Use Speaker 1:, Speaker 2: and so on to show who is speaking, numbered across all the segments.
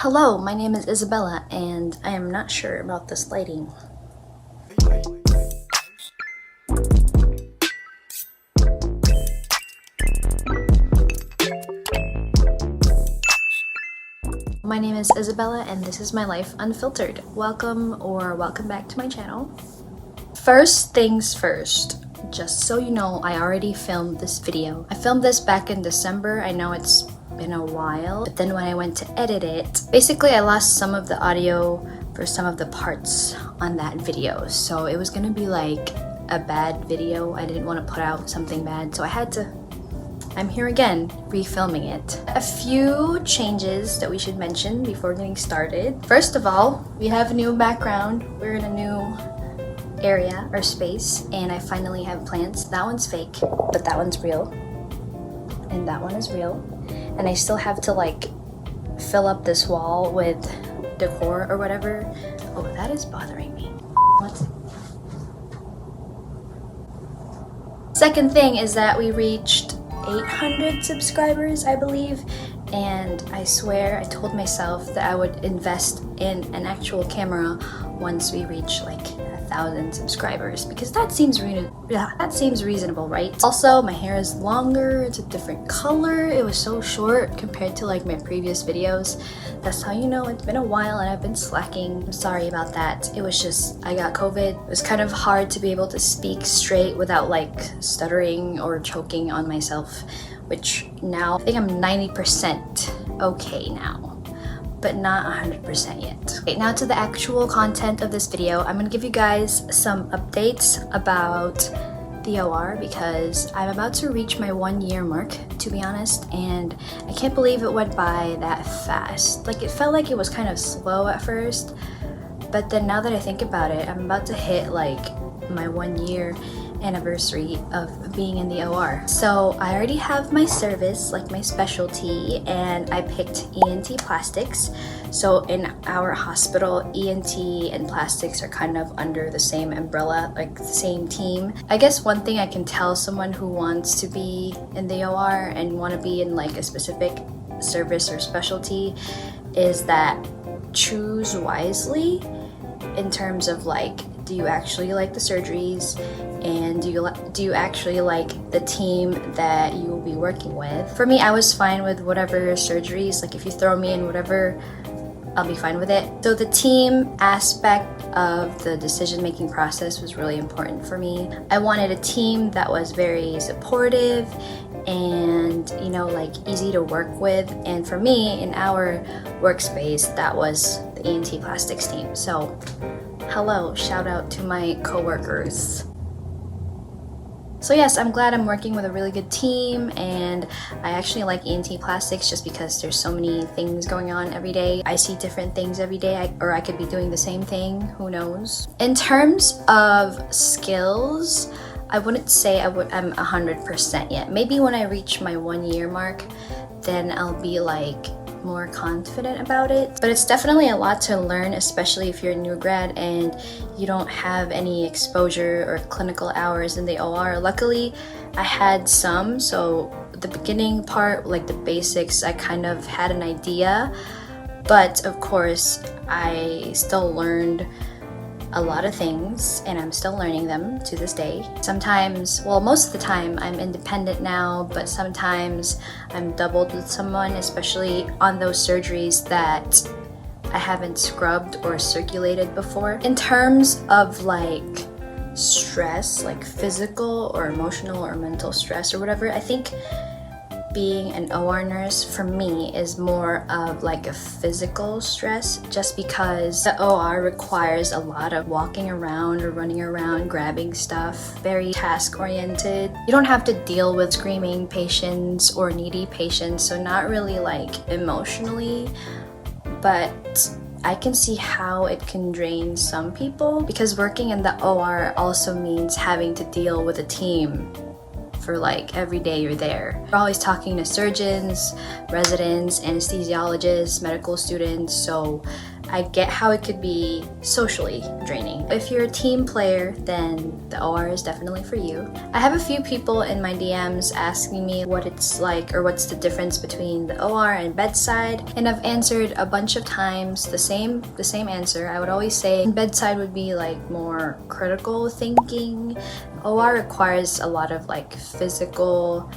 Speaker 1: Hello, my name is Isabella, and I am not sure about this lighting. My name is Isabella, and this is my life unfiltered. Welcome back to my channel. First things first, just so you know, I already filmed this video. I filmed this back in December. I know it's been a while, but then when I went to edit it, basically I lost some of the audio for some of the parts on that video. So it was gonna be like a bad video. I didn't want to put out something bad, so I'm here again, refilming it. A few changes that we should mention before getting started. First of all, we have a new background. We're in a new area or space, and I finally have plants. That one's fake, but that one's real. And that one is real. And I still have to like fill up this wall with decor or whatever. Oh, that is bothering me. What? Second thing is that we reached 800 subscribers, I believe, and I swear I told myself that I would invest in an actual camera once we reach like 1,000 subscribers, because that seems reasonable, right? Also, my hair is longer, it's a different color. It was so short compared to like my previous videos. That's how you know it's been a while and I've been slacking. I'm sorry about that. It was just, I got COVID. It was kind of hard to be able to speak straight without like stuttering or choking on myself, which now I think I'm 90% okay now, but not 100% yet. Okay, now to the actual content of this video. I'm gonna give you guys some updates about the OR because I'm about to reach my 1 year mark, to be honest, and I can't believe it went by that fast. Like, it felt like it was kind of slow at first, but then now that I think about it, I'm about to hit like my 1 year anniversary of being in the OR. So I already have my service, like my specialty, and I picked ENT plastics. So in our hospital, ENT and plastics are kind of under the same umbrella, like the same team. I guess one thing I can tell someone who wants to be in the OR and want to be in like a specific service or specialty is that choose wisely in terms of like, do you actually like the surgeries, and do you actually like the team that you will be working with? For me, I was fine with whatever surgeries. Like, if you throw me in whatever, I'll be fine with it. So the team aspect of the decision-making process was really important for me. I wanted a team that was very supportive and, you know, like easy to work with. And for me, in our workspace, that was the ENT plastics team. So hello, shout out to my coworkers. So yes, I'm glad I'm working with a really good team, and I actually like ENT plastics just because there's so many things going on every day. I see different things every day, or I could be doing the same thing, who knows? In terms of skills, I wouldn't say I'm 100% yet. Maybe when I reach my 1 year mark, then I'll be like more confident about it. But it's definitely a lot to learn, especially if you're a new grad and you don't have any exposure or clinical hours in the OR. Luckily, I had some, so the beginning part, like the basics, I kind of had an idea, but of course I still learned a lot of things, and I'm still learning them to this day. Sometimes, well, most of the time I'm independent now, but sometimes I'm doubled with someone, especially on those surgeries that I haven't scrubbed or circulated before. In terms of like stress, like physical or emotional or mental stress or whatever, I think being an OR nurse for me is more of like a physical stress, just because the OR requires a lot of walking around or running around, grabbing stuff, very task oriented. You don't have to deal with screaming patients or needy patients, so not really like emotionally, but I can see how it can drain some people, because working in the OR also means having to deal with a team for like every day you're there. We're always talking to surgeons, residents, anesthesiologists, medical students, so I get how it could be socially draining. If you're a team player, then the OR is definitely for you. I have a few people in my DMs asking me what it's like or what's the difference between the OR and bedside, and I've answered a bunch of times the same answer. I would always say bedside would be like more critical thinking. OR requires a lot of like physical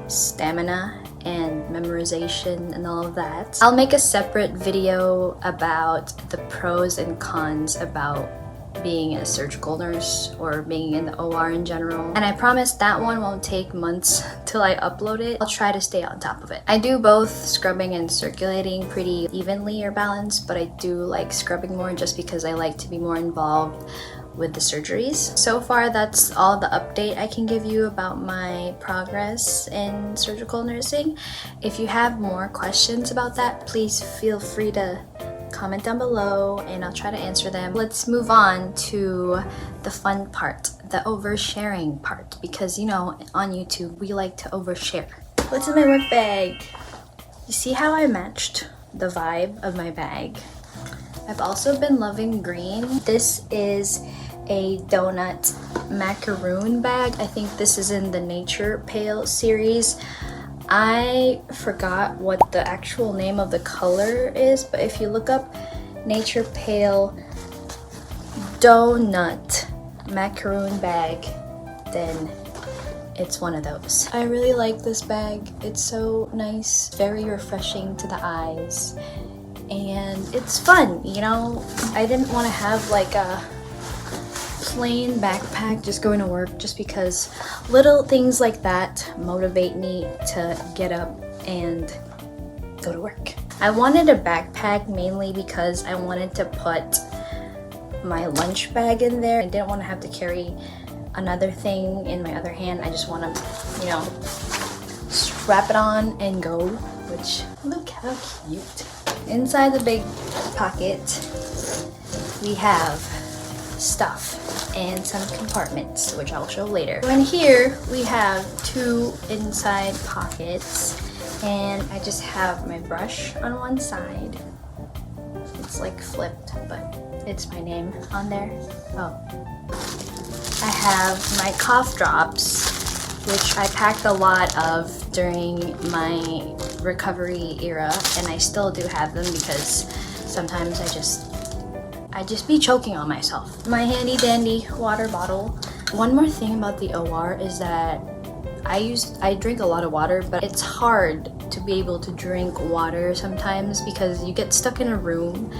Speaker 1: stamina and memorization and all of that. I'll make a separate video about the pros and cons about being a surgical nurse or being in the OR in general. And I promise that one won't take months till I upload it. I'll try to stay on top of it. I do both scrubbing and circulating pretty evenly or balanced, but I do like scrubbing more just because I like to be more involved with the surgeries. So far, that's all the update I can give you about my progress in surgical nursing. If you have more questions about that, please feel free to comment down below and I'll try to answer them. Let's move on to the fun part, the oversharing part, because you know, on YouTube, we like to overshare. What's in my work bag? You see how I matched the vibe of my bag? I've also been loving green. This is a Doughnut Macaroon bag. I think this is in the Nature Pale series. I forgot what the actual name of the color is, but if you look up Nature Pale Doughnut Macaroon bag, then it's one of those. I really like this bag. It's so nice, very refreshing to the eyes, and it's fun, you know? I didn't want to have like a plain backpack just going to work, just because little things like that motivate me to get up and go to work. I wanted a backpack mainly because I wanted to put my lunch bag in there. I didn't want to have to carry another thing in my other hand. I just want to, you know, strap it on and go, which look how cute. Inside the big pocket, we have stuff and some compartments, which I'll show later. So in here, we have two inside pockets, and I just have my brush on one side. It's like flipped, but it's my name on there. Oh. I have my cough drops, which I packed a lot of during my recovery era, and I still do have them because sometimes I just be choking on myself. My handy dandy water bottle. One more thing about the OR is that I drink a lot of water, but it's hard to be able to drink water sometimes because you get stuck in a room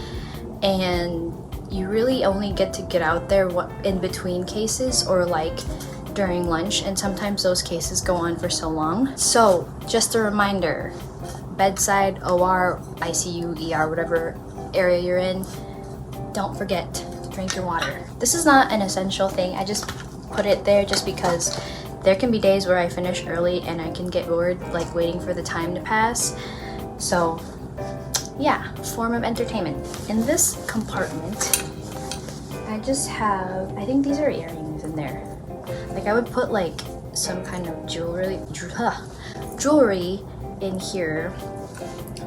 Speaker 1: and you really only get to get out there in between cases or like during lunch, and sometimes those cases go on for so long. So just a reminder, bedside, OR, ICU, ER, whatever area you're in, don't forget to drink your water. This is not an essential thing. I just put it there just because there can be days where I finish early and I can get bored like waiting for the time to pass. So yeah, form of entertainment. In this compartment, I just have, I think these are earrings in there. Like I would put like some kind of jewelry in here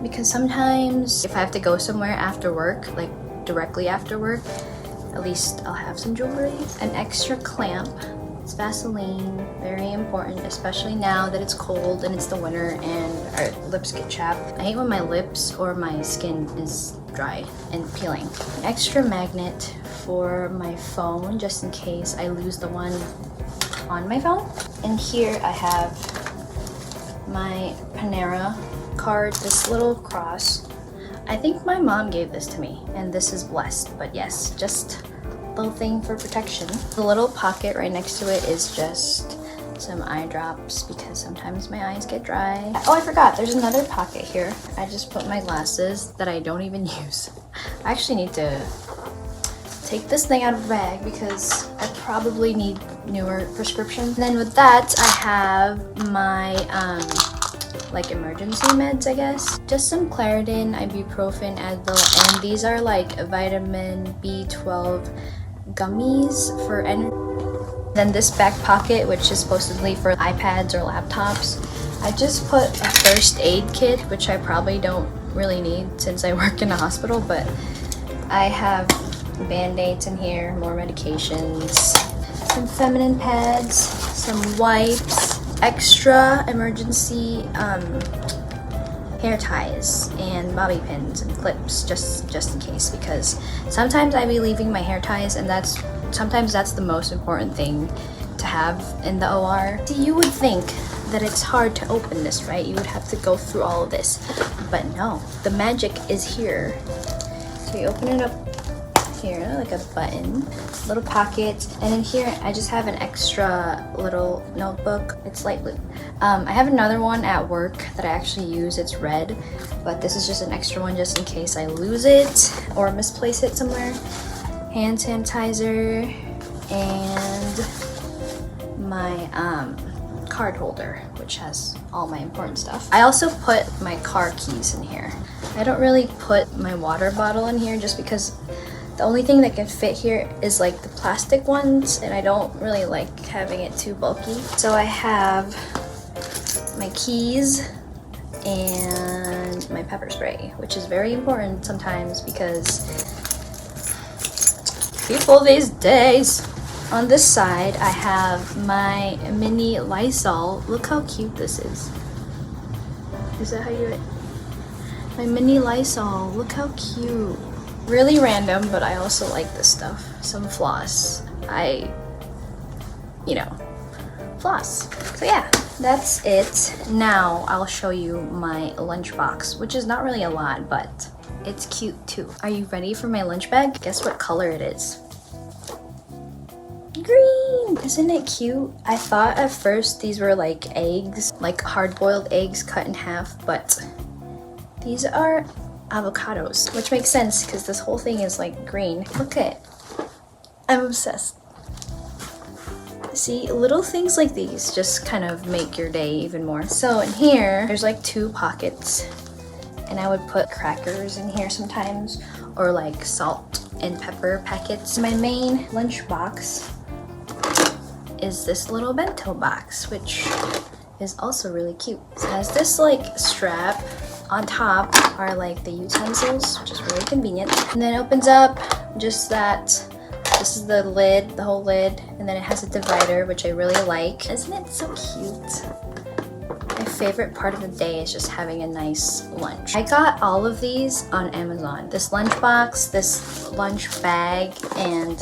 Speaker 1: because sometimes if I have to go somewhere after work, like directly after work, at least I'll have some jewelry. An extra clamp. It's Vaseline, very important, especially now that it's cold and it's the winter and our lips get chapped. I hate when my lips or my skin is dry and peeling. An extra magnet for my phone, just in case I lose the one on my phone. And here I have my Panera card, this little cross. I think my mom gave this to me, and this is blessed, but yes, just a little thing for protection. The little pocket right next to it is just some eye drops because sometimes my eyes get dry. Oh, I forgot, there's another pocket here. I just put my glasses that I don't even use. I actually need to take this thing out of the bag because I probably need newer prescriptions. And then with that, I have my like emergency meds, I guess. Just some Claritin, ibuprofen, Advil, and these are like vitamin B12 gummies for energy. Then this back pocket, which is supposedly for iPads or laptops, I just put a first aid kit, which I probably don't really need since I work in a hospital, but I have band-aids in here, more medications, some feminine pads, some wipes, extra emergency hair ties and bobby pins and clips just in case, because sometimes I be leaving my hair ties, and sometimes that's the most important thing to have in the OR. See, you would think that it's hard to open this, right? You would have to go through all of this, but no, the magic is here. So you open it up here like a button, little pocket, and in here I just have an extra little notebook. It's light blue. I have another one at work that I actually use. It's red, but this is just an extra one just in case I lose it or misplace it somewhere. Hand sanitizer and my card holder, which has all my important stuff. I also put my car keys in here. I don't really put my water bottle in here just because the only thing that can fit here is like the plastic ones, and I don't really like having it too bulky. So I have my keys and my pepper spray, which is very important sometimes because people these days. On this side, I have my mini Lysol. Look how cute this is. Is that how you... My mini Lysol. Look how cute. Really random, but I also like this stuff. Some floss. Floss. So yeah, that's it. Now I'll show you my lunch box, which is not really a lot, but it's cute too. Are you ready for my lunch bag? Guess what color it is? Green! Isn't it cute? I thought at first these were like eggs, like hard-boiled eggs cut in half, but these are avocados, which makes sense because this whole thing is like green. Look at it. I'm obsessed. See, little things like these just kind of make your day even more. So in here, there's like 2 pockets, and I would put crackers in here sometimes, or like salt and pepper packets. My main lunch box is this little bento box, which is also really cute. It has this like strap. On top are like the utensils, which is really convenient. And then it opens up just that. This is the lid, the whole lid, and then it has a divider, which I really like. Isn't it so cute? My favorite part of the day is just having a nice lunch. I got all of these on Amazon. This lunch box, this lunch bag, and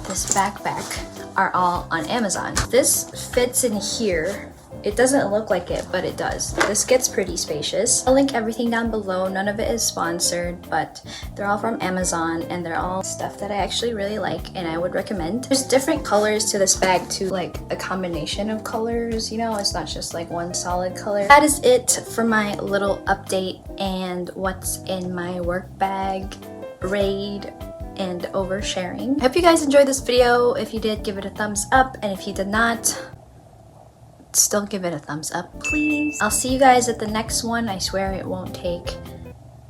Speaker 1: this backpack are all on Amazon. This fits in here. It doesn't look like it, but it does. This gets pretty spacious. I'll link everything down below. None of it is sponsored, but they're all from Amazon, and they're all stuff that I actually really like and I would recommend. There's different colors to this bag too, like a combination of colors, you know, it's not just like one solid color. That is it for my little update and what's in my work bag, raid, and oversharing. I hope you guys enjoyed this video. If you did, give it a thumbs up, and if you did not, still give it a thumbs up, please. I'll see you guys at the next one. I swear it won't take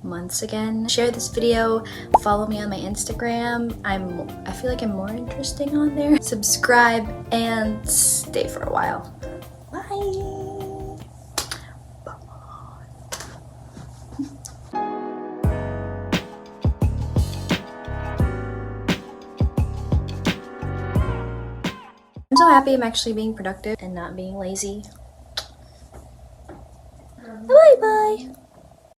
Speaker 1: months again. Share this video, follow me on my Instagram. I feel like I'm more interesting on there. Subscribe and stay for a while. Bye. I'm so happy I'm actually being productive and not being lazy. Bye bye.